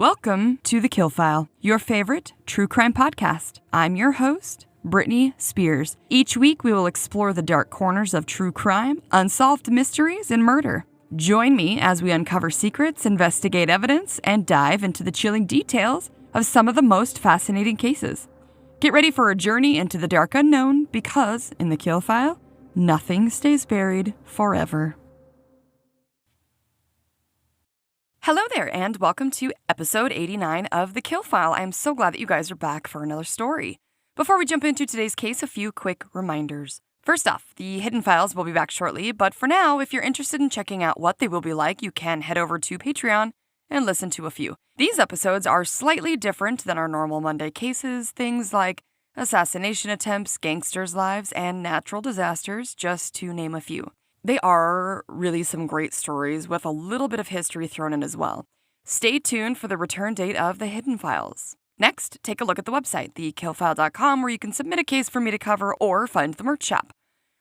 Welcome to TheKillFile, your favorite true crime podcast. I'm your host, Brittany Spears. Each week, we will explore the dark corners of true crime, unsolved mysteries, and murder. Join me as we uncover secrets, investigate evidence, and dive into the chilling details of some of the most fascinating cases. Get ready for a journey into the dark unknown because, in TheKillFile, nothing stays buried forever. Hello there, and welcome to episode 89 of TheKillFile. I'm so glad that you guys are back for another story. Before we jump into today's case, a few quick reminders. First off, the Hidden Files will be back shortly, but for now, if you're interested in checking out what they will be like, you can head over to Patreon and listen to a few. These episodes are slightly different than our normal Monday cases, things like assassination attempts, gangsters' lives, and natural disasters, just to name a few. They are really some great stories with a little bit of history thrown in as well. Stay tuned for the return date of the Hidden Files. Next, take a look at the website, TheKillFile.com, where you can submit a case for me to cover or find the merch shop.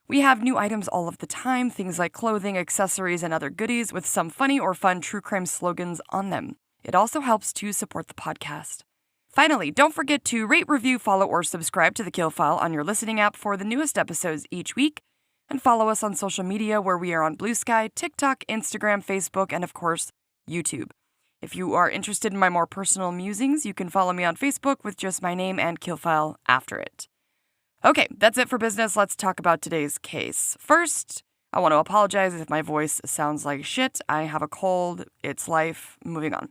We have new items all of the time, things like clothing, accessories, and other goodies with some funny or fun true crime slogans on them. It also helps to support the podcast. Finally, don't forget to rate, review, follow, or subscribe to The Kill File on your listening app for the newest episodes each week, and follow us on social media where we are on Blue Sky, TikTok, Instagram, Facebook, and of course, YouTube. If you are interested in my more personal musings, you can follow me on Facebook with just my name and Kill File after it. Okay, that's it for business. Let's talk about today's case. First, I want to apologize if my voice sounds like shit. I have a cold. It's life. Moving on.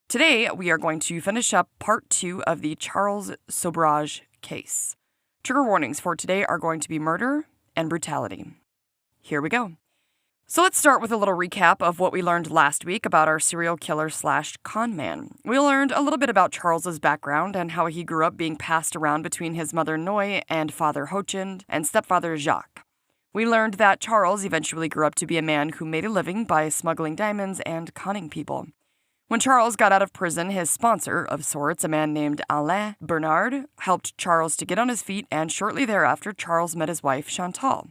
Today, we are going to finish up part 2 of the Charles Sobhraj case. Trigger warnings for today are going to be murder and brutality. Here we go. So let's start with a little recap of what we learned last week about our serial killer / con man. We learned a little bit about Charles's background and how he grew up being passed around between his mother Noy and father Hochend and stepfather Jacques. We learned that Charles eventually grew up to be a man who made a living by smuggling diamonds and conning people. When Charles got out of prison, his sponsor of sorts, a man named Alain Bernard, helped Charles to get on his feet, and shortly thereafter, Charles met his wife, Chantal.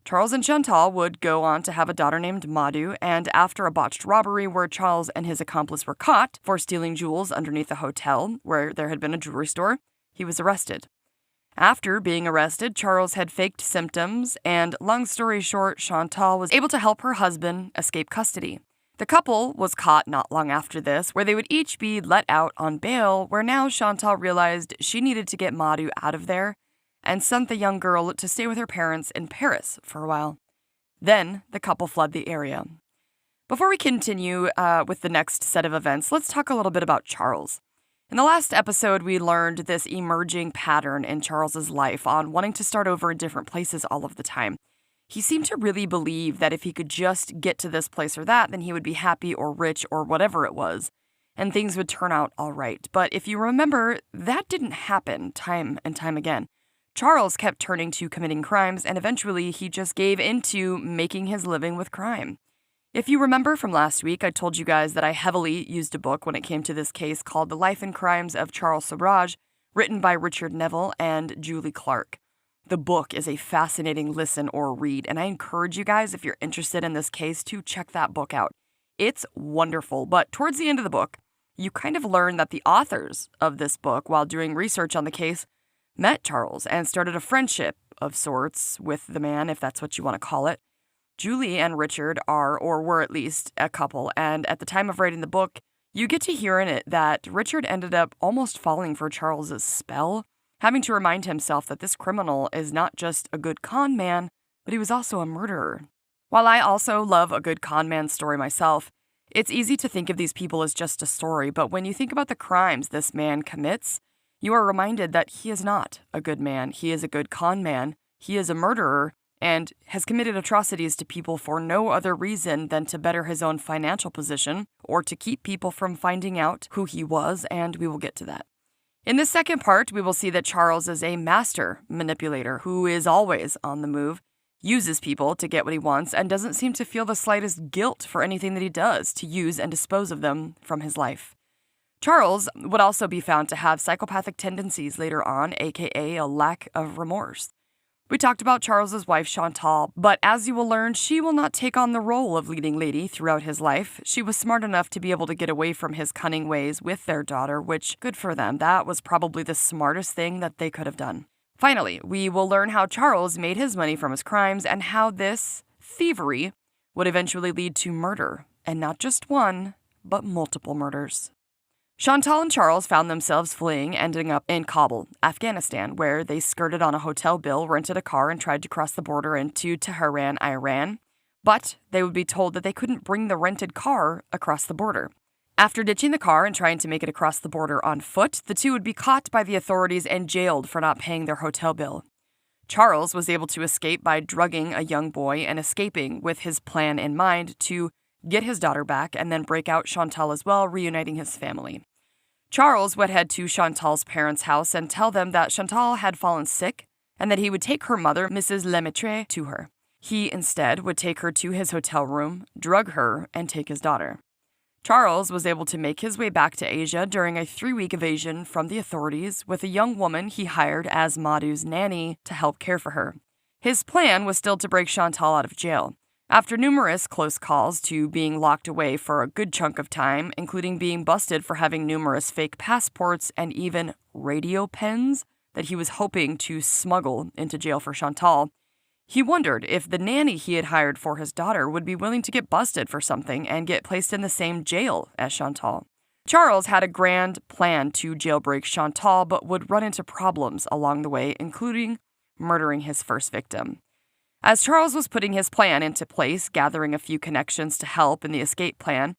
Charles and Chantal would go on to have a daughter named Madu, and after a botched robbery where Charles and his accomplice were caught for stealing jewels underneath a hotel where there had been a jewelry store, he was arrested. After being arrested, Charles had faked symptoms, and long story short, Chantal was able to help her husband escape custody. The couple was caught not long after this, where they would each be let out on bail, where now Chantal realized she needed to get Madu out of there and sent the young girl to stay with her parents in Paris for a while. Then, the couple fled the area. Before we continue with the next set of events, let's talk a little bit about Charles. In the last episode, we learned this emerging pattern in Charles's life on wanting to start over in different places all of the time. He seemed to really believe that if he could just get to this place or that, then he would be happy or rich or whatever it was, and things would turn out all right. But if you remember, that didn't happen time and time again. Charles kept turning to committing crimes, and eventually he just gave into making his living with crime. If you remember from last week, I told you guys that I heavily used a book when it came to this case called The Life and Crimes of Charles Sobhraj, written by Richard Neville and Julie Clarke. The book is a fascinating listen or read, and I encourage you guys, if you're interested in this case, to check that book out. It's wonderful, but towards the end of the book, you kind of learn that the authors of this book, while doing research on the case, met Charles and started a friendship of sorts with the man, if that's what you want to call it. Julie and Richard are, or were at least, a couple, and at the time of writing the book, you get to hear in it that Richard ended up almost falling for Charles's spell, having to remind himself that this criminal is not just a good con man, but he was also a murderer. While I also love a good con man story myself, it's easy to think of these people as just a story, but when you think about the crimes this man commits, you are reminded that he is not a good man. He is a good con man, he is a murderer, and has committed atrocities to people for no other reason than to better his own financial position or to keep people from finding out who he was, and we will get to that. In this second part, we will see that Charles is a master manipulator who is always on the move, uses people to get what he wants, and doesn't seem to feel the slightest guilt for anything that he does to use and dispose of them from his life. Charles would also be found to have psychopathic tendencies later on, aka a lack of remorse. We talked about Charles's wife Chantal, but as you will learn, she will not take on the role of leading lady throughout his life. She was smart enough to be able to get away from his cunning ways with their daughter, which, good for them, that was probably the smartest thing that they could have done. Finally, we will learn how Charles made his money from his crimes and how this thievery would eventually lead to murder, and not just one, but multiple murders. Chantal and Charles found themselves fleeing, ending up in Kabul, Afghanistan, where they skirted on a hotel bill, rented a car, and tried to cross the border into Tehran, Iran. But they would be told that they couldn't bring the rented car across the border. After ditching the car and trying to make it across the border on foot, the two would be caught by the authorities and jailed for not paying their hotel bill. Charles was able to escape by drugging a young boy and escaping with his plan in mind to get his daughter back and then break out Chantal as well, reuniting his family. Charles would head to Chantal's parents' house and tell them that Chantal had fallen sick and that he would take her mother, Mrs. Lemaitre, to her. He instead would take her to his hotel room, drug her, and take his daughter. Charles was able to make his way back to Asia during a 3-week evasion from the authorities with a young woman he hired as Madhu's nanny to help care for her. His plan was still to break Chantal out of jail. After numerous close calls to being locked away for a good chunk of time, including being busted for having numerous fake passports and even radio pens that he was hoping to smuggle into jail for Chantal, he wondered if the nanny he had hired for his daughter would be willing to get busted for something and get placed in the same jail as Chantal. Charles had a grand plan to jailbreak Chantal, but would run into problems along the way, including murdering his first victim. As Charles was putting his plan into place, gathering a few connections to help in the escape plan,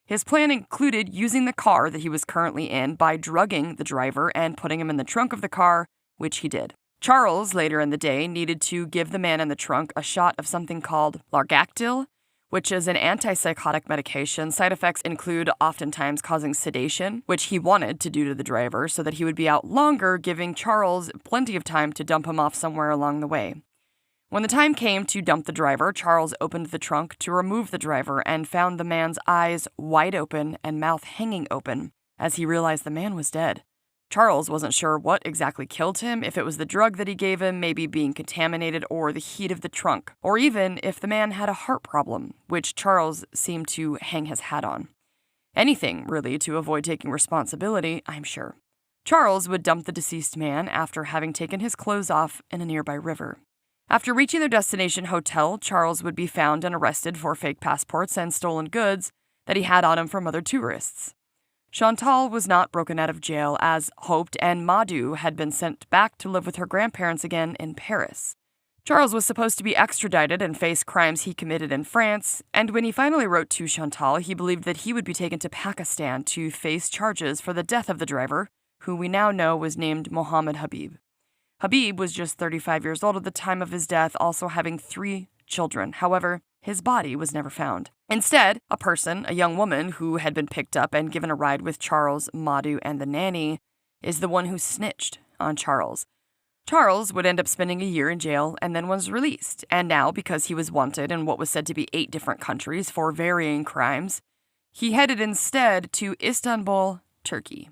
his plan included using the car that he was currently in by drugging the driver and putting him in the trunk of the car, which he did. Charles, later in the day, needed to give the man in the trunk a shot of something called Largactil, which is an antipsychotic medication. Side effects include oftentimes causing sedation, which he wanted to do to the driver so that he would be out longer, giving Charles plenty of time to dump him off somewhere along the way. When the time came to dump the driver, Charles opened the trunk to remove the driver and found the man's eyes wide open and mouth hanging open as he realized the man was dead. Charles wasn't sure what exactly killed him, if it was the drug that he gave him, maybe being contaminated, or the heat of the trunk, or even if the man had a heart problem, which Charles seemed to hang his hat on. Anything, really, to avoid taking responsibility, I'm sure. Charles would dump the deceased man after having taken his clothes off in a nearby river. After reaching their destination hotel, Charles would be found and arrested for fake passports and stolen goods that he had on him from other tourists. Chantal was not broken out of jail as hoped, and Madhu had been sent back to live with her grandparents again in Paris. Charles was supposed to be extradited and face crimes he committed in France, and when he finally wrote to Chantal, he believed that he would be taken to Pakistan to face charges for the death of the driver, who we now know was named Mohammed Habib. Habib was just 35 years old at the time of his death, also having 3 children. However, his body was never found. Instead, a young woman who had been picked up and given a ride with Charles, Madhu, and the nanny, is the one who snitched on Charles. Charles would end up spending a year in jail and then was released, and now, because he was wanted in what was said to be 8 different countries for varying crimes, he headed instead to Istanbul, Turkey.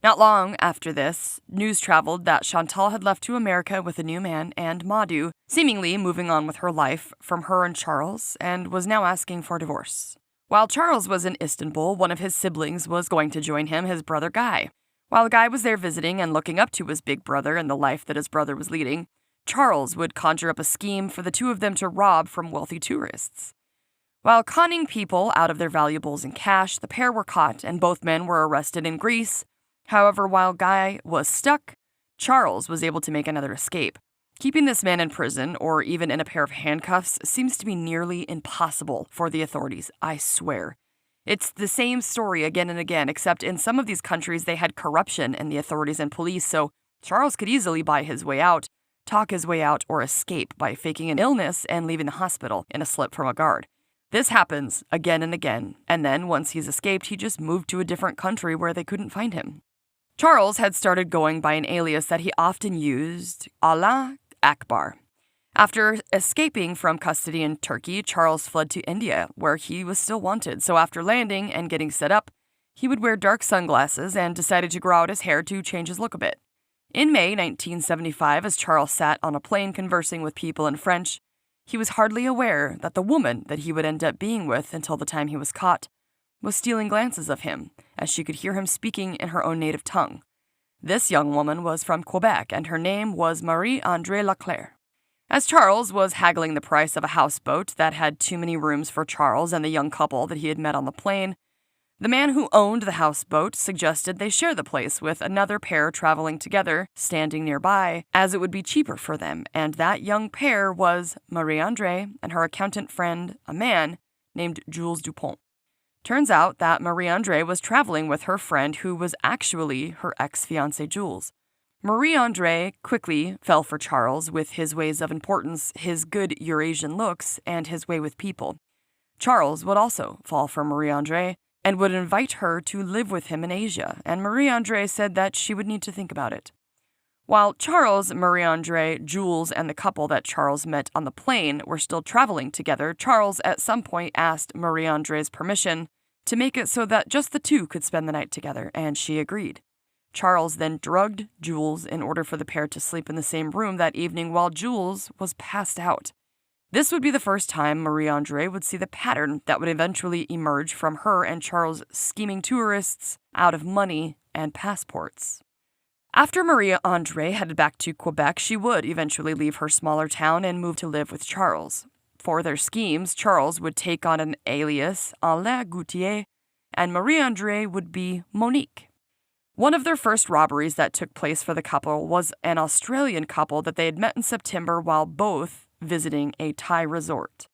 Not long after this, news traveled that Chantal had left to America with a new man and Madhu, seemingly moving on with her life from her and Charles, and was now asking for divorce. While Charles was in Istanbul, one of his siblings was going to join him, his brother Guy. While Guy was there visiting and looking up to his big brother and the life that his brother was leading, Charles would conjure up a scheme for the two of them to rob from wealthy tourists. While conning people out of their valuables and cash, the pair were caught and both men were arrested in Greece. However, while Guy was stuck, Charles was able to make another escape. Keeping this man in prison, or even in a pair of handcuffs, seems to be nearly impossible for the authorities, I swear. It's the same story again and again, except in some of these countries they had corruption in the authorities and police, so Charles could easily buy his way out, talk his way out, or escape by faking an illness and leaving the hospital in a slip from a guard. This happens again and again, and then once he's escaped, he just moved to a different country where they couldn't find him. Charles had started going by an alias that he often used, Allah Akbar. After escaping from custody in Turkey, Charles fled to India, where he was still wanted. So after landing and getting set up, he would wear dark sunglasses and decided to grow out his hair to change his look a bit. In May 1975, as Charles sat on a plane conversing with people in French, he was hardly aware that the woman that he would end up being with until the time he was caught was stealing glances of him, as she could hear him speaking in her own native tongue. This young woman was from Quebec, and her name was Marie-Andrée Leclerc. As Charles was haggling the price of a houseboat that had too many rooms for Charles and the young couple that he had met on the plane, the man who owned the houseboat suggested they share the place with another pair traveling together, standing nearby, as it would be cheaper for them, and that young pair was Marie-Andrée and her accountant friend, a man named Jules Dupont. Turns out that Marie-Andrée was traveling with her friend who was actually her ex-fiancé Jules. Marie-Andrée quickly fell for Charles with his ways of importance, his good Eurasian looks, and his way with people. Charles would also fall for Marie-Andrée and would invite her to live with him in Asia, and Marie-Andrée said that she would need to think about it. While Charles, Marie-Andrée, Jules, and the couple that Charles met on the plane were still traveling together, Charles at some point asked Marie-Andrée's permission to make it so that just the two could spend the night together, and she agreed. Charles then drugged Jules in order for the pair to sleep in the same room that evening while Jules was passed out. This would be the first time Marie-Andrée would see the pattern that would eventually emerge from her and Charles scheming tourists out of money and passports. After Marie-Andrée headed back to Quebec, she would eventually leave her smaller town and move to live with Charles. For their schemes, Charles would take on an alias, Alain Gauthier, and Marie-Andrée would be Monique. One of their first robberies that took place for the couple was an Australian couple that they had met in September while both visiting a Thai resort.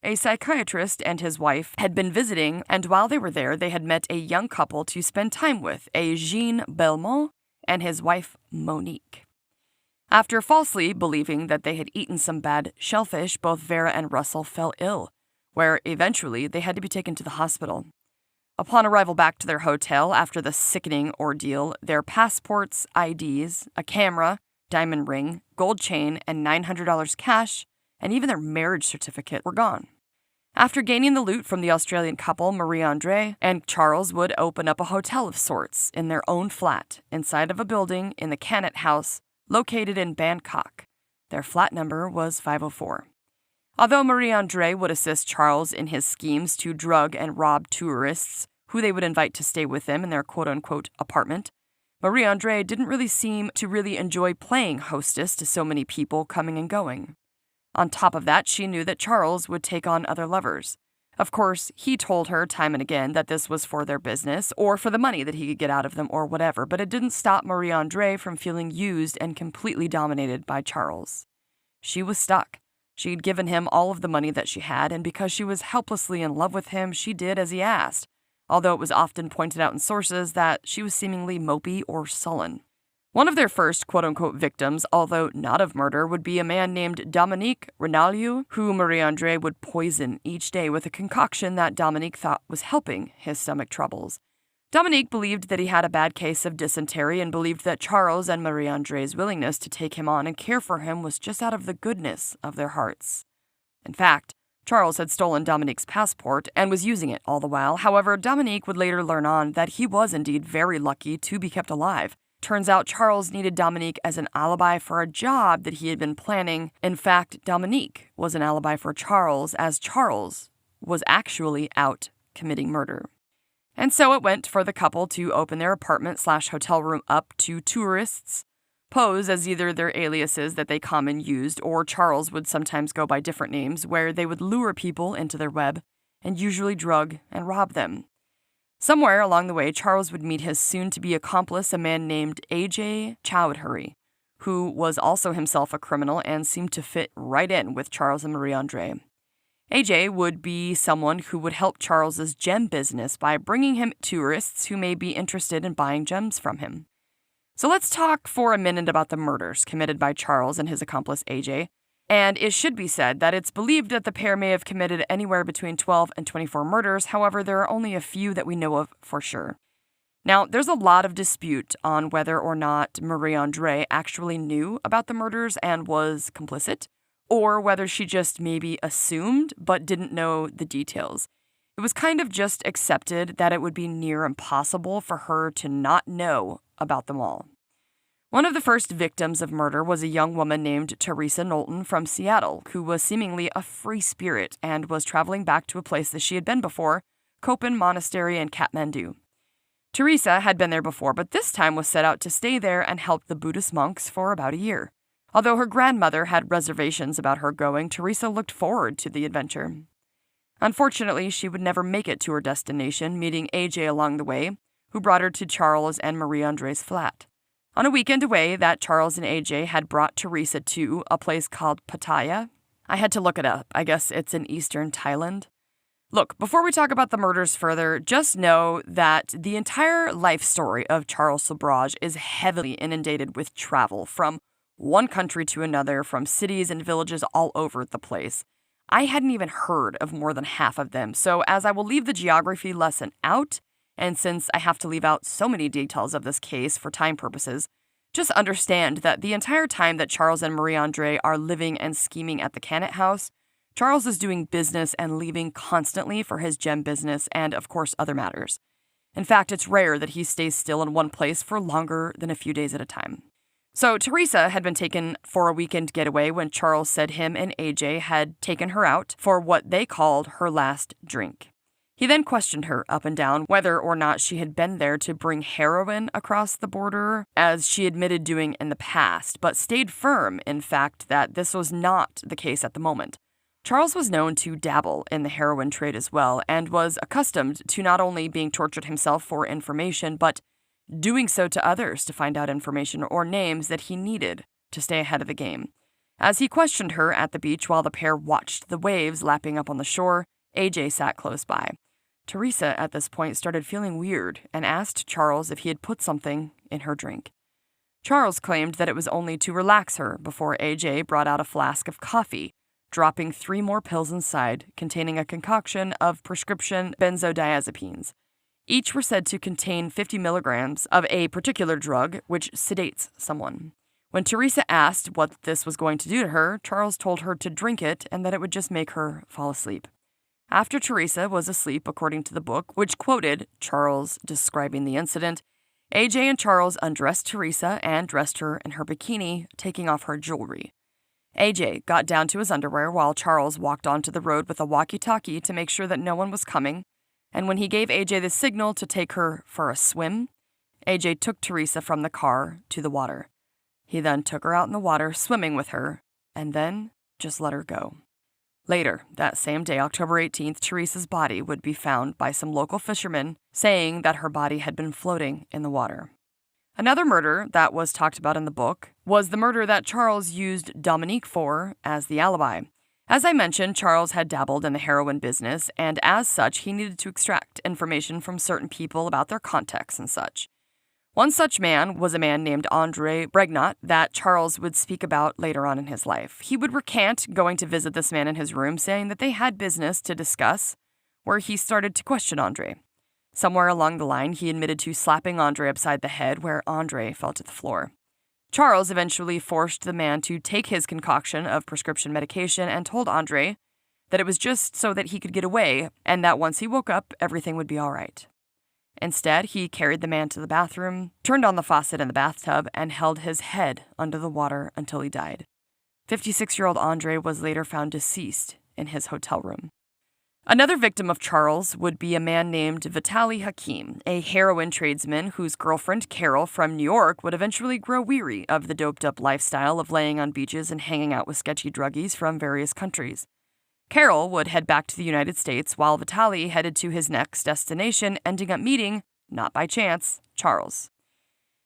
A psychiatrist and his wife had been visiting, and while they were there, they had met a young couple to spend time with, a Jean Belmont and his wife Monique. After falsely believing that they had eaten some bad shellfish, both Vera and Russell fell ill, where eventually they had to be taken to the hospital. Upon arrival back to their hotel after the sickening ordeal, their passports, IDs, a camera, diamond ring, gold chain, and $900 cash, and even their marriage certificate were gone. After gaining the loot from the Australian couple, Marie-Andrée and Charles would open up a hotel of sorts in their own flat inside of a building in the Cannet House located in Bangkok. Their flat number was 504. Although Marie-Andrée would assist Charles in his schemes to drug and rob tourists who they would invite to stay with them in their quote-unquote apartment, Marie-Andrée didn't really seem to really enjoy playing hostess to so many people coming and going. On top of that, she knew that Charles would take on other lovers. Of course, he told her time and again that this was for their business or for the money that he could get out of them or whatever, but it didn't stop Marie-Andrée from feeling used and completely dominated by Charles. She was stuck. She had given him all of the money that she had, and because she was helplessly in love with him, she did as he asked, although it was often pointed out in sources that she was seemingly mopey or sullen. One of their first quote-unquote victims, although not of murder, would be a man named Dominique Renalieu, who Marie-Andrée would poison each day with a concoction that Dominique thought was helping his stomach troubles. Dominique believed that he had a bad case of dysentery and believed that Charles and Marie-Andrée's willingness to take him on and care for him was just out of the goodness of their hearts. In fact, Charles had stolen Dominique's passport and was using it all the while. However, Dominique would later learn on that he was indeed very lucky to be kept alive. Turns out Charles needed Dominique as an alibi for a job that he had been planning. In fact, Dominique was an alibi for Charles, as Charles was actually out committing murder. And so it went for the couple to open their apartment/hotel room up to tourists, pose as either their aliases that they common used, or Charles would sometimes go by different names, where they would lure people into their web and usually drug and rob them. Somewhere along the way, Charles would meet his soon-to-be accomplice, a man named A.J. Chowdhury, who was also himself a criminal and seemed to fit right in with Charles and Marie-Andrée. A.J. would be someone who would help Charles's gem business by bringing him tourists who may be interested in buying gems from him. So let's talk for a minute about the murders committed by Charles and his accomplice A.J., and it should be said that it's believed that the pair may have committed anywhere between 12 and 24 murders. However, there are only a few that we know of for sure. Now, there's a lot of dispute on whether or not Marie-Andrée actually knew about the murders and was complicit, or whether she just maybe assumed but didn't know the details. It was kind of just accepted that it would be near impossible for her to not know about them all. One of the first victims of murder was a young woman named Teresa Knowlton from Seattle, who was seemingly a free spirit and was traveling back to a place that she had been before, Kopan Monastery in Kathmandu. Teresa had been there before, but this time was set out to stay there and help the Buddhist monks for about a year. Although her grandmother had reservations about her going, Teresa looked forward to the adventure. Unfortunately, she would never make it to her destination, meeting AJ along the way, who brought her to Charles and Marie-André's flat. On a weekend away that Charles and AJ had brought Teresa to a place called Pattaya. I had to look it up. I guess it's in eastern Thailand. Look, before we talk about the murders further, just know that the entire life story of Charles Sobhraj is heavily inundated with travel from one country to another, from cities and villages all over the place. I hadn't even heard of more than half of them, so as I will leave the geography lesson out, and since I have to leave out so many details of this case for time purposes, just understand that the entire time that Charles and Marie-André are living and scheming at the Cannet House, Charles is doing business and leaving constantly for his gem business and, of course, other matters. In fact, it's rare that he stays still in one place for longer than a few days at a time. So Teresa had been taken for a weekend getaway when Charles said him and AJ had taken her out for what they called her last drink. He then questioned her up and down whether or not she had been there to bring heroin across the border, as she admitted doing in the past, but stayed firm, in fact, that this was not the case at the moment. Charles was known to dabble in the heroin trade as well, and was accustomed to not only being tortured himself for information, but doing so to others to find out information or names that he needed to stay ahead of the game. As he questioned her at the beach while the pair watched the waves lapping up on the shore, AJ sat close by. Teresa, at this point, started feeling weird and asked Charles if he had put something in her drink. Charles claimed that it was only to relax her before AJ brought out a flask of coffee, dropping 3 more pills inside containing a concoction of prescription benzodiazepines. Each were said to contain 50 milligrams of a particular drug which sedates someone. When Teresa asked what this was going to do to her, Charles told her to drink it and that it would just make her fall asleep. After Teresa was asleep, according to the book, which quoted Charles describing the incident, AJ and Charles undressed Teresa and dressed her in her bikini, taking off her jewelry. AJ got down to his underwear while Charles walked onto the road with a walkie-talkie to make sure that no one was coming, and when he gave AJ the signal to take her for a swim, AJ took Teresa from the car to the water. He then took her out in the water, swimming with her, and then just let her go. Later, that same day, October 18th, Teresa's body would be found by some local fishermen, saying that her body had been floating in the water. Another murder that was talked about in the book was the murder that Charles used Dominique for as the alibi. As I mentioned, Charles had dabbled in the heroin business, and as such, he needed to extract information from certain people about their contacts and such. One such man was a man named André Bregnat that Charles would speak about later on in his life. He would recant going to visit this man in his room, saying that they had business to discuss, where he started to question André. Somewhere along the line, he admitted to slapping André upside the head, where André fell to the floor. Charles eventually forced the man to take his concoction of prescription medication and told André that it was just so that he could get away, and that once he woke up, everything would be all right. Instead, he carried the man to the bathroom, turned on the faucet in the bathtub, and held his head under the water until he died. 56-year-old André was later found deceased in his hotel room. Another victim of Charles would be a man named Vitaly Hakim, a heroin tradesman whose girlfriend Carol from New York would eventually grow weary of the doped-up lifestyle of laying on beaches and hanging out with sketchy druggies from various countries. Carol would head back to the United States while Vitaly headed to his next destination, ending up meeting, not by chance, Charles.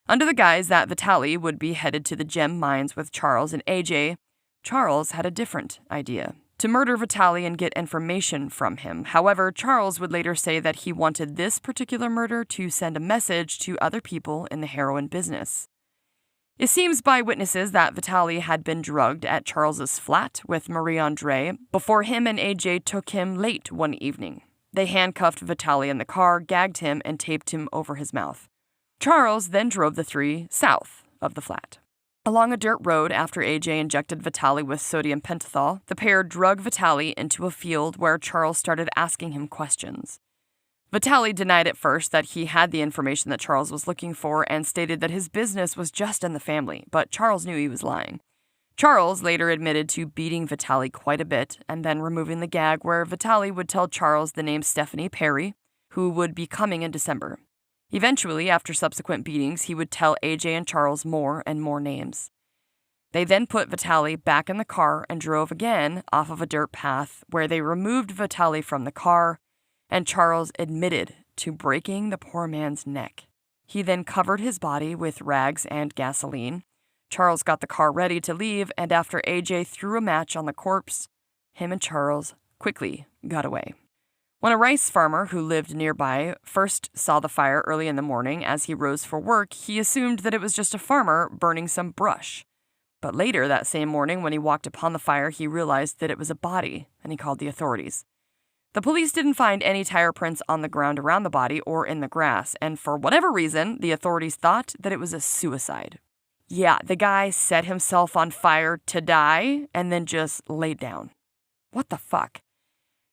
Under the guise that Vitaly would be headed to the gem mines with Charles and AJ, Charles had a different idea: to murder Vitaly and get information from him. However, Charles would later say that he wanted this particular murder to send a message to other people in the heroin business. It seems by witnesses that Vitaly had been drugged at Charles's flat with Marie-André before him and AJ took him late one evening. They handcuffed Vitaly in the car, gagged him, and taped him over his mouth. Charles then drove the 3 south of the flat. Along a dirt road after AJ injected Vitaly with sodium pentothal, the pair drug Vitaly into a field where Charles started asking him questions. Vitaly denied at first that he had the information that Charles was looking for and stated that his business was just in the family, but Charles knew he was lying. Charles later admitted to beating Vitaly quite a bit and then removing the gag where Vitaly would tell Charles the name Stephanie Perry, who would be coming in December. Eventually, after subsequent beatings, he would tell AJ and Charles more and more names. They then put Vitaly back in the car and drove again off of a dirt path where they removed Vitaly from the car, and Charles admitted to breaking the poor man's neck. He then covered his body with rags and gasoline. Charles got the car ready to leave, and after AJ threw a match on the corpse, him and Charles quickly got away. When a rice farmer who lived nearby first saw the fire early in the morning as he rose for work, he assumed that it was just a farmer burning some brush. But later that same morning, when he walked upon the fire, he realized that it was a body, and he called the authorities. The police didn't find any tire prints on the ground around the body or in the grass, and for whatever reason, the authorities thought that it was a suicide. Yeah, the guy set himself on fire to die and then just laid down. What the fuck?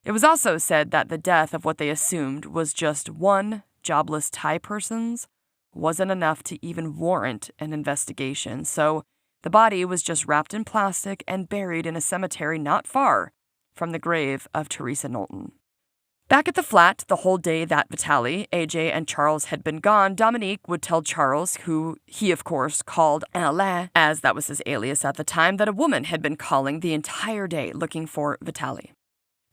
It was also said that the death of what they assumed was just one jobless Thai person's wasn't enough to even warrant an investigation, so the body was just wrapped in plastic and buried in a cemetery not far from the grave of Teresa Knowlton. Back at the flat, the whole day that Vitaly, AJ, and Charles had been gone, Dominique would tell Charles, who he of course called Alain, as that was his alias at the time, that a woman had been calling the entire day looking for Vitaly.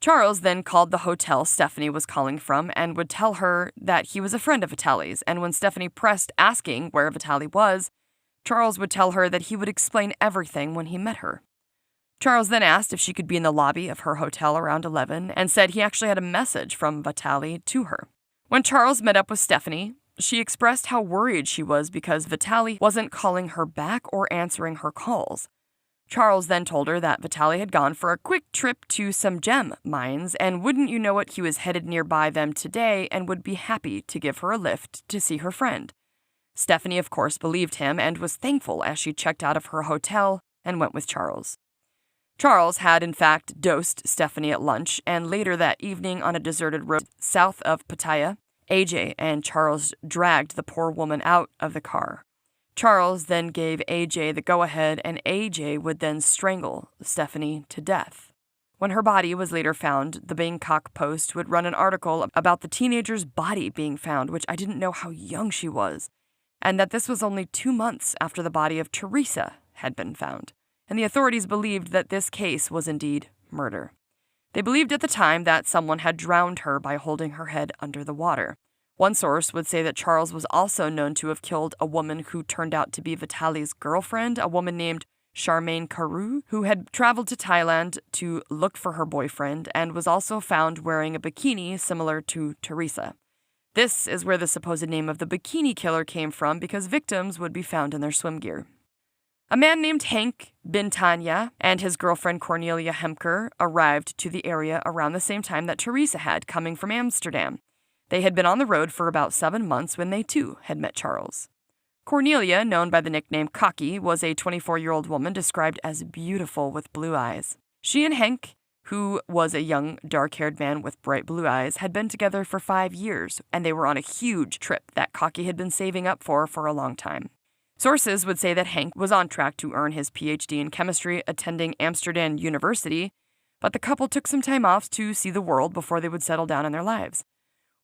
Charles then called the hotel Stephanie was calling from and would tell her that he was a friend of Vitaly's, and when Stephanie pressed asking where Vitaly was, Charles would tell her that he would explain everything when he met her. Charles then asked if she could be in the lobby of her hotel around 11 and said he actually had a message from Vitaly to her. When Charles met up with Stephanie, she expressed how worried she was because Vitaly wasn't calling her back or answering her calls. Charles then told her that Vitaly had gone for a quick trip to some gem mines, and wouldn't you know it, he was headed nearby them today and would be happy to give her a lift to see her friend. Stephanie, of course, believed him and was thankful as she checked out of her hotel and went with Charles. Charles had, in fact, dosed Stephanie at lunch, and later that evening on a deserted road south of Pattaya, AJ and Charles dragged the poor woman out of the car. Charles then gave AJ the go-ahead, and AJ would then strangle Stephanie to death. When her body was later found, the Bangkok Post would run an article about the teenager's body being found, which I didn't know how young she was, and that this was only 2 months after the body of Teresa had been found. And the authorities believed that this case was indeed murder. They believed at the time that someone had drowned her by holding her head under the water. One source would say that Charles was also known to have killed a woman who turned out to be Vitaly's girlfriend, a woman named Charmaine Carew, who had traveled to Thailand to look for her boyfriend and was also found wearing a bikini similar to Teresa. This is where the supposed name of the bikini killer came from, because victims would be found in their swim gear. A man named Henk Bintanya and his girlfriend Cornelia Hemker arrived to the area around the same time that Teresa had, coming from Amsterdam. They had been on the road for about 7 months when they too had met Charles. Cornelia, known by the nickname Cocky, was a 24-year-old woman described as beautiful with blue eyes. She and Henk, who was a young, dark-haired man with bright blue eyes, had been together for 5 years, and they were on a huge trip that Cocky had been saving up for a long time. Sources would say that Henk was on track to earn his PhD in chemistry attending Amsterdam University, but the couple took some time off to see the world before they would settle down in their lives.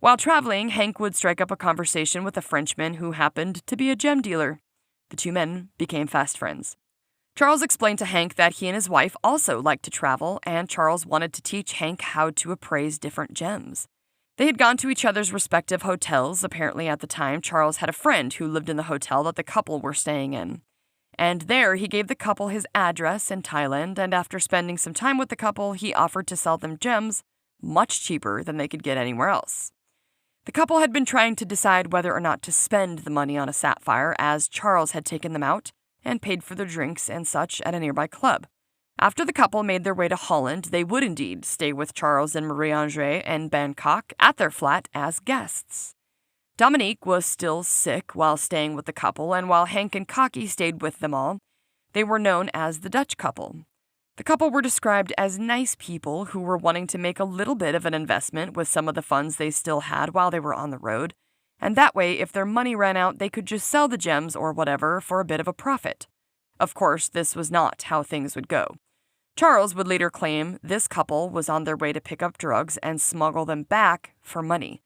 While traveling, Henk would strike up a conversation with a Frenchman who happened to be a gem dealer. The two men became fast friends. Charles explained to Henk that he and his wife also liked to travel, and Charles wanted to teach Henk how to appraise different gems. They had gone to each other's respective hotels. Apparently at the time, Charles had a friend who lived in the hotel that the couple were staying in. And there he gave the couple his address in Thailand, and after spending some time with the couple, he offered to sell them gems much cheaper than they could get anywhere else. The couple had been trying to decide whether or not to spend the money on a sapphire, as Charles had taken them out and paid for their drinks and such at a nearby club. After the couple made their way to Holland, they would indeed stay with Charles and Marie-Andre in Bangkok at their flat as guests. Dominique was still sick while staying with the couple, and while Henk and Cocky stayed with them all, they were known as the Dutch couple. The couple were described as nice people who were wanting to make a little bit of an investment with some of the funds they still had while they were on the road, and that way, if their money ran out, they could just sell the gems or whatever for a bit of a profit. Of course, this was not how things would go. Charles would later claim this couple was on their way to pick up drugs and smuggle them back for money.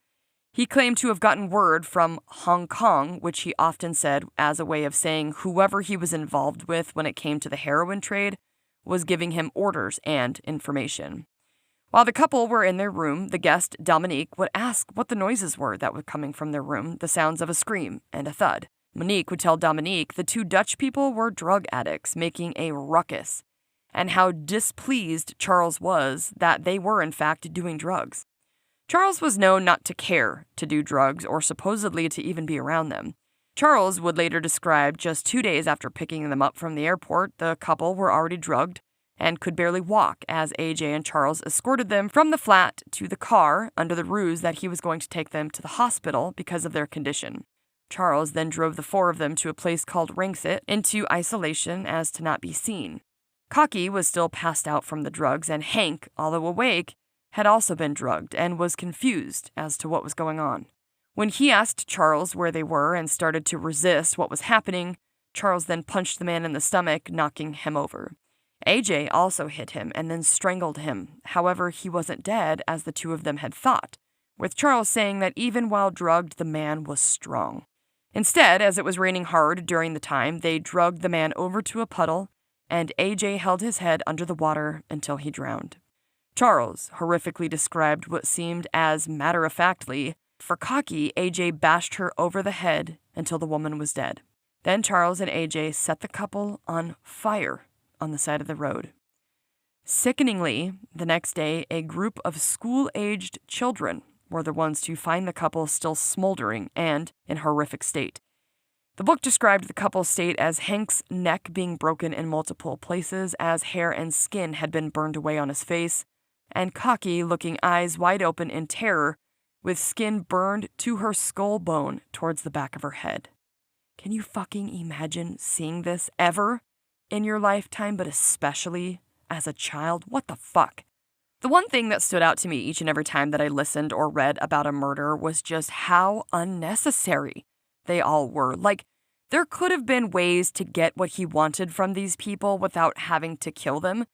He claimed to have gotten word from Hong Kong, which he often said as a way of saying whoever he was involved with when it came to the heroin trade was giving him orders and information. While the couple were in their room, the guest, Dominique, would ask what the noises were that were coming from their room, the sounds of a scream and a thud. Monique would tell Dominique the two Dutch people were drug addicts making a ruckus, and how displeased Charles was that they were in fact doing drugs. Charles was known not to care to do drugs or supposedly to even be around them. Charles would later describe just 2 days after picking them up from the airport, the couple were already drugged and could barely walk as AJ and Charles escorted them from the flat to the car under the ruse that he was going to take them to the hospital because of their condition. Charles then drove the four of them to a place called Ringsett into isolation as to not be seen. Cocky was still passed out from the drugs, and Hank, although awake, had also been drugged and was confused as to what was going on. When he asked Charles where they were and started to resist what was happening, Charles then punched the man in the stomach, knocking him over. AJ also hit him and then strangled him. However, he wasn't dead as the two of them had thought, with Charles saying that even while drugged, the man was strong. Instead, as it was raining hard during the time, they drugged the man over to a puddle, and AJ held his head under the water until he drowned. Charles horrifically described what seemed as matter-of-factly, for Cocky, AJ bashed her over the head until the woman was dead. Then Charles and AJ set the couple on fire on the side of the road. Sickeningly, the next day, a group of school-aged children were the ones to find the couple still smoldering and in horrific state. The book described the couple's state as Hank's neck being broken in multiple places as hair and skin had been burned away on his face, and Cocky looking eyes wide open in terror with skin burned to her skull bone towards the back of her head. Can you fucking imagine seeing this ever in your lifetime, but especially as a child? What the fuck? The one thing that stood out to me each and every time that I listened or read about a murder was just how unnecessary they all were. Like, there could have been ways to get what he wanted from these people without having to kill them,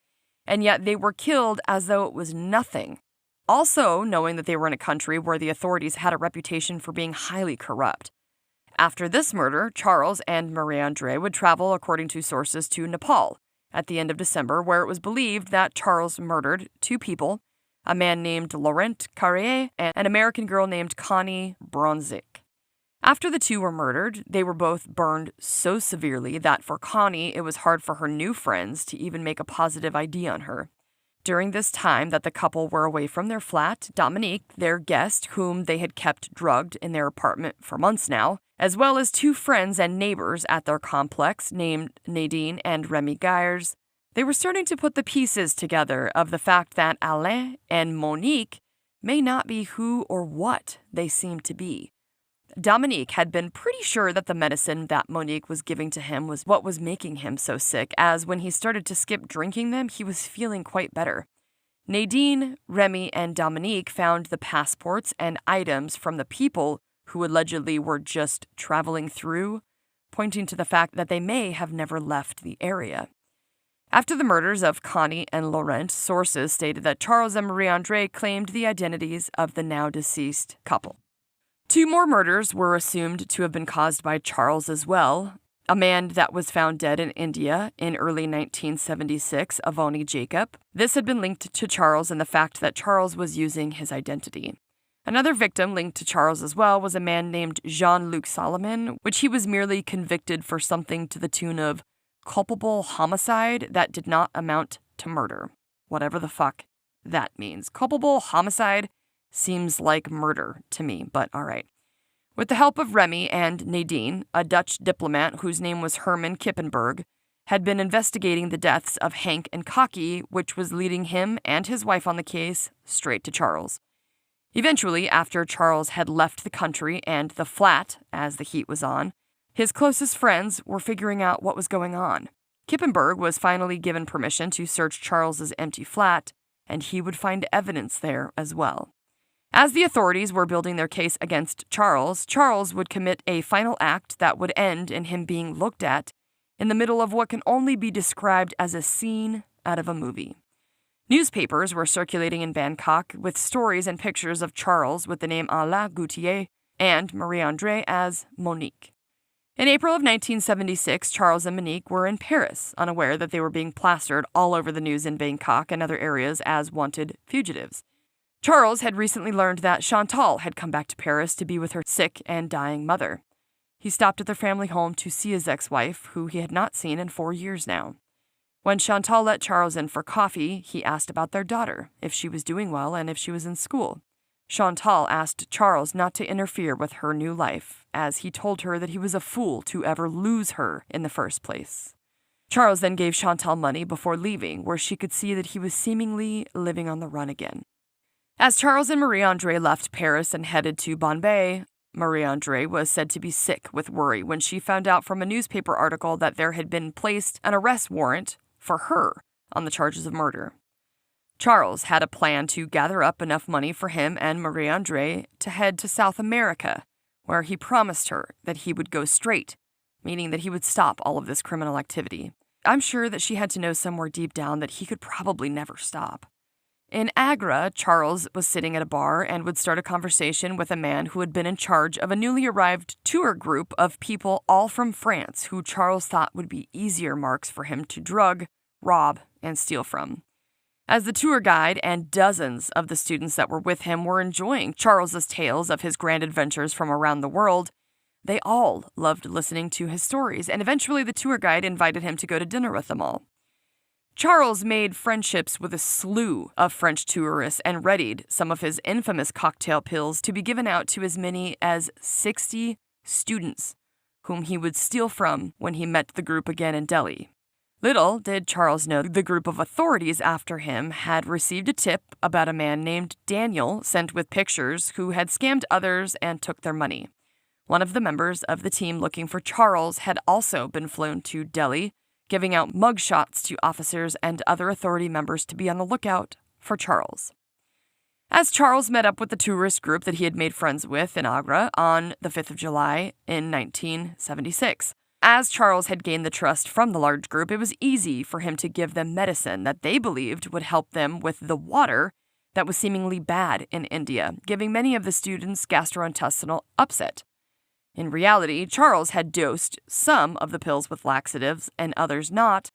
and yet they were killed as though it was nothing. Also, knowing that they were in a country where the authorities had a reputation for being highly corrupt. After this murder, Charles and Marie-Andre would travel, according to sources, to Nepal at the end of December, where it was believed that Charles murdered two people, a man named Laurent Carrier and an American girl named Connie Bronzik. After the two were murdered, they were both burned so severely that for Connie, it was hard for her new friends to even make a positive ID on her. During this time that the couple were away from their flat, Dominique, their guest, whom they had kept drugged in their apartment for months now, as well as two friends and neighbors at their complex named Nadine and Remy Geyers, they were starting to put the pieces together of the fact that Alain and Monique may not be who or what they seemed to be. Dominique had been pretty sure that the medicine that Monique was giving to him was what was making him so sick, as when he started to skip drinking them, he was feeling quite better. Nadine, Remy, and Dominique found the passports and items from the people who allegedly were just traveling through, pointing to the fact that they may have never left the area. After the murders of Connie and Laurent, sources stated that Charles and Marie-Andre claimed the identities of the now-deceased couple. Two more murders were assumed to have been caused by Charles as well. A man that was found dead in India in early 1976, Avoni Jacob. This had been linked to Charles and the fact that Charles was using his identity. Another victim linked to Charles as well was a man named Jean-Luc Solomon, which he was merely convicted for something to the tune of culpable homicide that did not amount to murder. Whatever the fuck that means. Culpable homicide seems like murder to me, but alright. With the help of Remy and Nadine, a Dutch diplomat whose name was Herman Kippenberg, had been investigating the deaths of Hank and Cocky, which was leading him and his wife on the case straight to Charles. Eventually, after Charles had left the country and the flat, as the heat was on, his closest friends were figuring out what was going on. Kippenberg was finally given permission to search Charles's empty flat, and he would find evidence there as well. As the authorities were building their case against Charles, Charles would commit a final act that would end in him being looked at in the middle of what can only be described as a scene out of a movie. Newspapers were circulating in Bangkok with stories and pictures of Charles with the name Alain Gautier and Marie-André as Monique. In April of 1976, Charles and Monique were in Paris, unaware that they were being plastered all over the news in Bangkok and other areas as wanted fugitives. Charles had recently learned that Chantal had come back to Paris to be with her sick and dying mother. He stopped at their family home to see his ex-wife, who he had not seen in 4 years now. When Chantal let Charles in for coffee, he asked about their daughter, if she was doing well and if she was in school. Chantal asked Charles not to interfere with her new life, as he told her that he was a fool to ever lose her in the first place. Charles then gave Chantal money before leaving, where she could see that he was seemingly living on the run again. As Charles and Marie-André left Paris and headed to Bombay, Marie-André was said to be sick with worry when she found out from a newspaper article that there had been placed an arrest warrant for her on the charges of murder. Charles had a plan to gather up enough money for him and Marie-André to head to South America, where he promised her that he would go straight, meaning that he would stop all of this criminal activity. I'm sure that she had to know somewhere deep down that he could probably never stop. In Agra, Charles was sitting at a bar and would start a conversation with a man who had been in charge of a newly arrived tour group of people all from France who Charles thought would be easier marks for him to drug, rob, and steal from. As the tour guide and dozens of the students that were with him were enjoying Charles's tales of his grand adventures from around the world, they all loved listening to his stories, and eventually the tour guide invited him to go to dinner with them all. Charles made friendships with a slew of French tourists and readied some of his infamous cocktail pills to be given out to as many as 60 students, whom he would steal from when he met the group again in Delhi. Little did Charles know the group of authorities after him had received a tip about a man named Daniel sent with pictures who had scammed others and took their money. One of the members of the team looking for Charles had also been flown to Delhi, giving out mugshots to officers and other authority members to be on the lookout for Charles. As Charles met up with the tourist group that he had made friends with in Agra on the 5th of July in 1976, as Charles had gained the trust from the large group, it was easy for him to give them medicine that they believed would help them with the water that was seemingly bad in India, giving many of the students gastrointestinal upset. In reality, Charles had dosed some of the pills with laxatives and others not,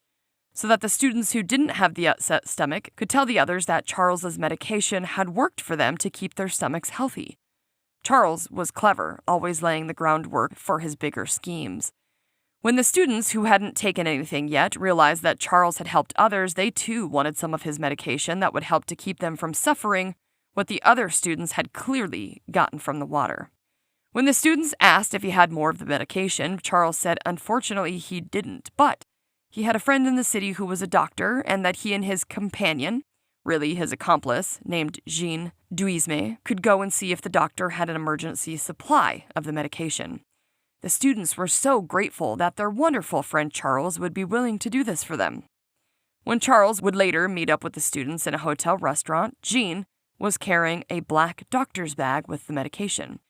so that the students who didn't have the upset stomach could tell the others that Charles's medication had worked for them to keep their stomachs healthy. Charles was clever, always laying the groundwork for his bigger schemes. When the students who hadn't taken anything yet realized that Charles had helped others, they too wanted some of his medication that would help to keep them from suffering what the other students had clearly gotten from the water. When the students asked if he had more of the medication, Charles said unfortunately he didn't, but he had a friend in the city who was a doctor and that he and his companion, really his accomplice, named Jean Duisme, could go and see if the doctor had an emergency supply of the medication. The students were so grateful that their wonderful friend Charles would be willing to do this for them. When Charles would later meet up with the students in a hotel restaurant, Jean was carrying a black doctor's bag with the medication.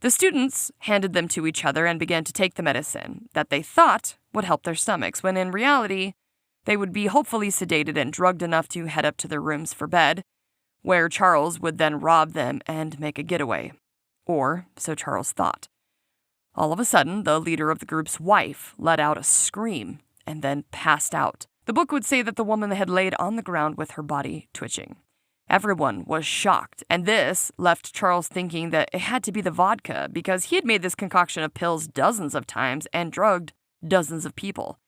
The students handed them to each other and began to take the medicine that they thought would help their stomachs, when in reality, they would be hopefully sedated and drugged enough to head up to their rooms for bed, where Charles would then rob them and make a getaway. Or so Charles thought. All of a sudden, the leader of the group's wife let out a scream and then passed out. The book would say that the woman had laid on the ground with her body twitching. Everyone was shocked, and this left Charles thinking that it had to be the vodka because he had made this concoction of pills dozens of times and drugged dozens of people.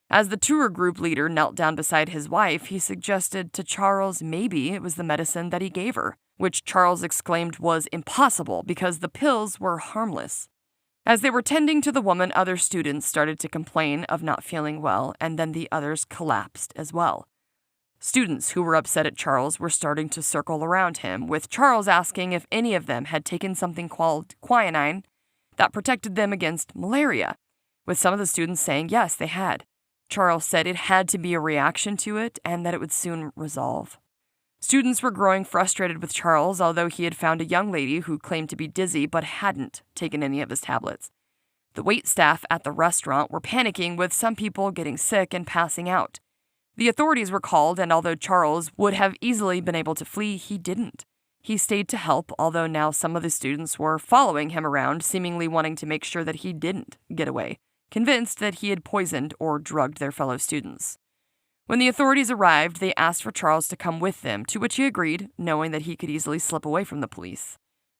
As the tour group leader knelt down beside his wife, he suggested to Charles maybe it was the medicine that he gave her, which Charles exclaimed was impossible because the pills were harmless. As they were tending to the woman, other students started to complain of not feeling well, and then the others collapsed as well. Students who were upset at Charles were starting to circle around him, with Charles asking if any of them had taken something called quinine that protected them against malaria, with some of the students saying yes, they had. Charles said it had to be a reaction to it and that it would soon resolve. Students were growing frustrated with Charles, although he had found a young lady who claimed to be dizzy but hadn't taken any of his tablets. The waitstaff at the restaurant were panicking, with some people getting sick and passing out. The authorities were called, and although Charles would have easily been able to flee, he didn't. He stayed to help, although now some of the students were following him around, seemingly wanting to make sure that he didn't get away, convinced that he had poisoned or drugged their fellow students. When the authorities arrived, they asked for Charles to come with them, to which he agreed, knowing that he could easily slip away from the police.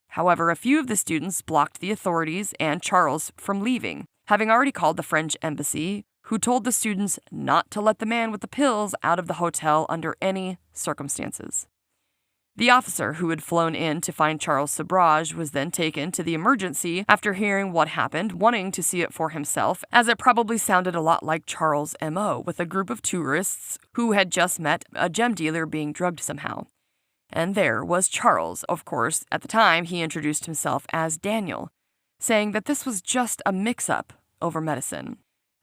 However, a few of the students blocked the authorities and Charles from leaving, having already called the French embassy, who told the students not to let the man with the pills out of the hotel under any circumstances. The officer who had flown in to find Charles Sobhraj was then taken to the emergency after hearing what happened, wanting to see it for himself, as it probably sounded a lot like Charles' MO, with a group of tourists who had just met a gem dealer being drugged somehow. And there was Charles. Of course, at the time, he introduced himself as Daniel, saying that this was just a mix-up over medicine.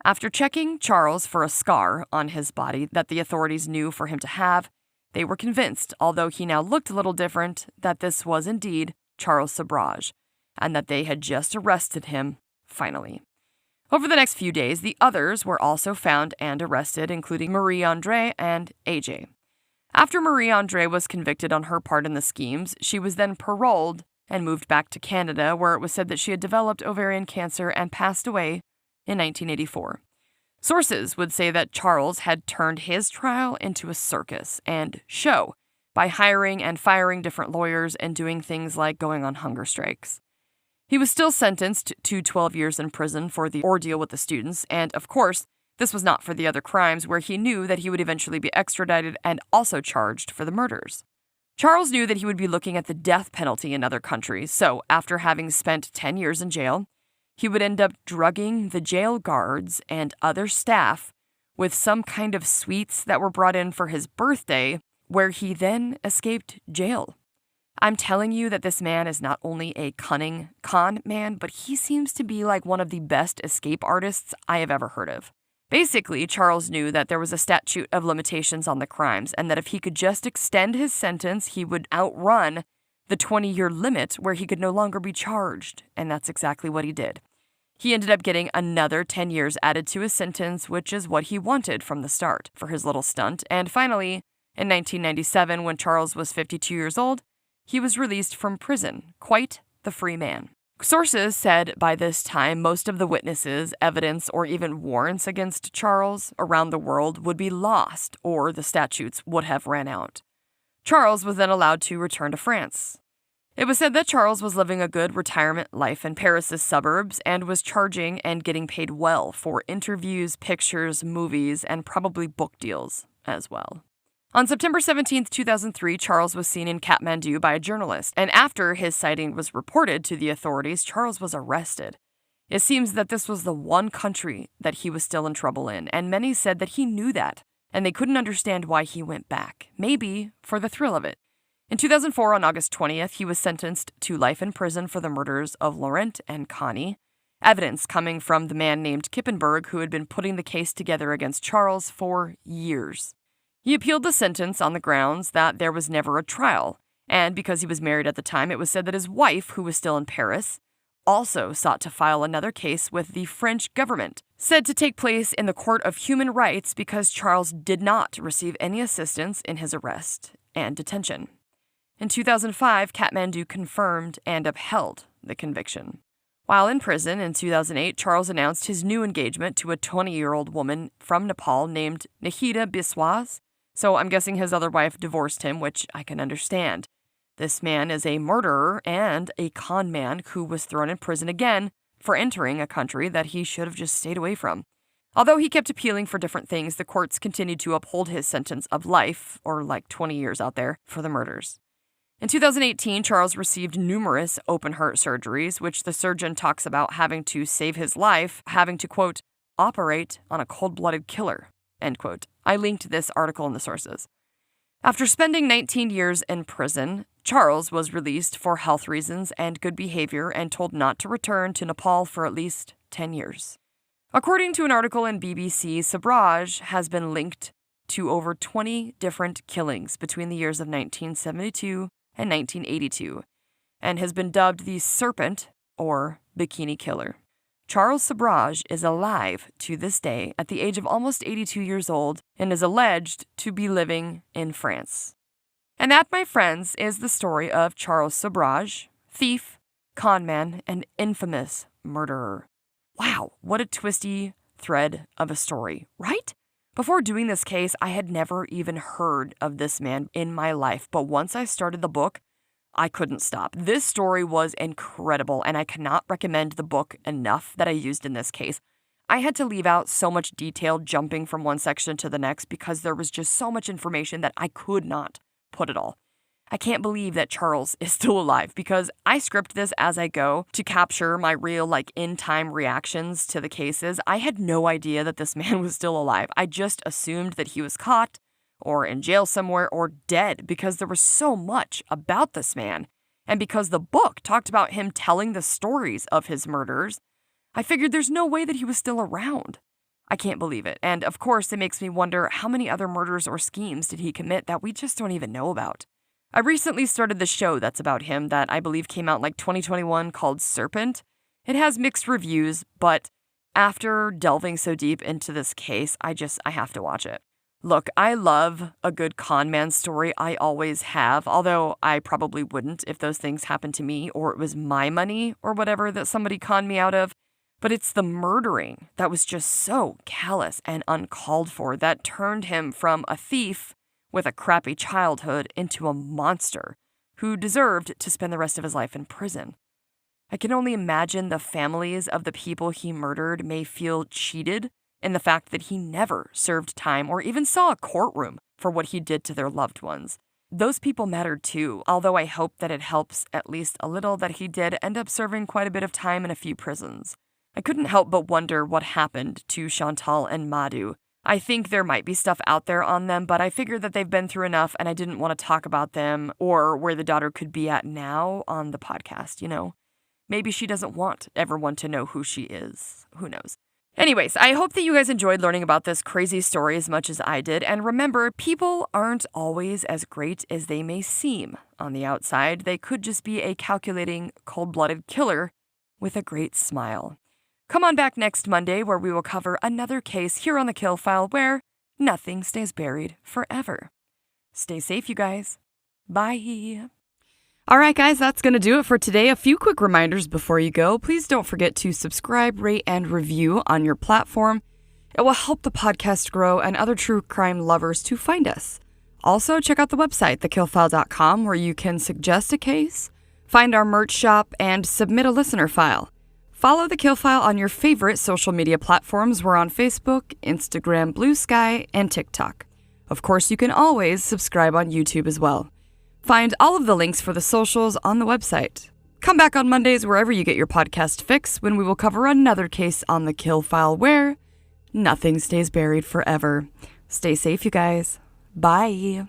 After checking Charles for a scar on his body that the authorities knew for him to have, they were convinced, although he now looked a little different, that this was indeed Charles Sobhraj, and that they had just arrested him, finally. Over the next few days, the others were also found and arrested, including Marie-André and AJ. After Marie-André was convicted on her part in the schemes, she was then paroled and moved back to Canada, where it was said that she had developed ovarian cancer and passed away in 1984. Sources would say that Charles had turned his trial into a circus and show by hiring and firing different lawyers and doing things like going on hunger strikes. He was still sentenced to 12 years in prison for the ordeal with the students, and of course, this was not for the other crimes where he knew that he would eventually be extradited and also charged for the murders. Charles knew that he would be looking at the death penalty in other countries, so after having spent 10 years in jail, he would end up drugging the jail guards and other staff with some kind of sweets that were brought in for his birthday, where he then escaped jail. I'm telling you that this man is not only a cunning con man, but he seems to be like one of the best escape artists I have ever heard of. Basically, Charles knew that there was a statute of limitations on the crimes, and that if he could just extend his sentence, he would outrun the 20-year limit where he could no longer be charged, and that's exactly what he did. He ended up getting another 10 years added to his sentence, which is what he wanted from the start for his little stunt, and finally, in 1997, when Charles was 52 years old, he was released from prison, quite the free man. Sources said by this time most of the witnesses, evidence, or even warrants against Charles around the world would be lost, or the statutes would have ran out. Charles was then allowed to return to France. It was said that Charles was living a good retirement life in Paris's suburbs and was charging and getting paid well for interviews, pictures, movies, and probably book deals as well. On September 17, 2003, Charles was seen in Kathmandu by a journalist, and after his sighting was reported to the authorities, Charles was arrested. It seems that this was the one country that he was still in trouble in, and many said that he knew that, and they couldn't understand why he went back, maybe for the thrill of it. In 2004, on August 20th, he was sentenced to life in prison for the murders of Laurent and Connie. Evidence coming from the man named Kippenberg, who had been putting the case together against Charles for years. He appealed the sentence on the grounds that there was never a trial, and because he was married at the time, it was said that his wife, who was still in Paris, also sought to file another case with the French government, said to take place in the Court of Human Rights because Charles did not receive any assistance in his arrest and detention. In 2005, Kathmandu confirmed and upheld the conviction. While in prison in 2008, Charles announced his new engagement to a 20-year-old woman from Nepal named Nihita Biswas, so I'm guessing his other wife divorced him, which I can understand. This man is a murderer and a con man who was thrown in prison again for entering a country that he should have just stayed away from. Although he kept appealing for different things, the courts continued to uphold his sentence of life, or like 20 years out there, for the murders. In 2018, Charles received numerous open-heart surgeries, which the surgeon talks about having to save his life, having to, quote, operate on a cold-blooded killer, end quote. I linked this article in the sources. After spending 19 years in prison, Charles was released for health reasons and good behavior and told not to return to Nepal for at least 10 years. According to an article in BBC, Sobhraj has been linked to over 20 different killings between the years of 1972 and 1982, and has been dubbed the Serpent or Bikini Killer. Charles Sobhraj is alive to this day at the age of almost 82 years old and is alleged to be living in France. And that, my friends, is the story of Charles Sobhraj, thief, conman, and infamous murderer. Wow, what a twisty thread of a story, right? Before doing this case, I had never even heard of this man in my life, but once I started the book, I couldn't stop. This story was incredible, and I cannot recommend the book enough that I used in this case. I had to leave out so much detail jumping from one section to the next because there was just so much information that I could not put it all. I can't believe that Charles is still alive because I script this as I go to capture my real, in-time reactions to the cases. I had no idea that this man was still alive. I just assumed that he was caught or in jail somewhere or dead because there was so much about this man. And because the book talked about him telling the stories of his murders, I figured there's no way that he was still around. I can't believe it. And of course, it makes me wonder how many other murders or schemes did he commit that we just don't even know about. I recently started the show that's about him that I believe came out in 2021 called Serpent. It has mixed reviews, but after delving so deep into this case, I have to watch it. Look, I love a good con man story. I always have, although I probably wouldn't if those things happened to me or it was my money or whatever that somebody conned me out of. But it's the murdering that was just so callous and uncalled for that turned him from a thief with a crappy childhood into a monster who deserved to spend the rest of his life in prison. I can only imagine the families of the people he murdered may feel cheated in the fact that he never served time or even saw a courtroom for what he did to their loved ones. Those people mattered too, although I hope that it helps at least a little that he did end up serving quite a bit of time in a few prisons. I couldn't help but wonder what happened to Chantal and Madhu. I think there might be stuff out there on them, but I figured that they've been through enough and I didn't want to talk about them or where the daughter could be at now on the podcast, Maybe she doesn't want everyone to know who she is. Who knows? Anyways, I hope that you guys enjoyed learning about this crazy story as much as I did. And remember, people aren't always as great as they may seem on the outside. They could just be a calculating, cold-blooded killer with a great smile. Come on back next Monday where we will cover another case here on the Kill File where nothing stays buried forever. Stay safe, you guys. Bye. All right, guys, that's going to do it for today. A few quick reminders before you go. Please don't forget to subscribe, rate, and review on your platform. It will help the podcast grow and other true crime lovers to find us. Also, check out the website, TheKillFile.com, where you can suggest a case, find our merch shop, and submit a listener file. Follow The Kill File on your favorite social media platforms. We're on Facebook, Instagram, Blue Sky, and TikTok. Of course, you can always subscribe on YouTube as well. Find all of the links for the socials on the website. Come back on Mondays wherever you get your podcast fix when we will cover another case on the Kill File where nothing stays buried forever. Stay safe, you guys. Bye.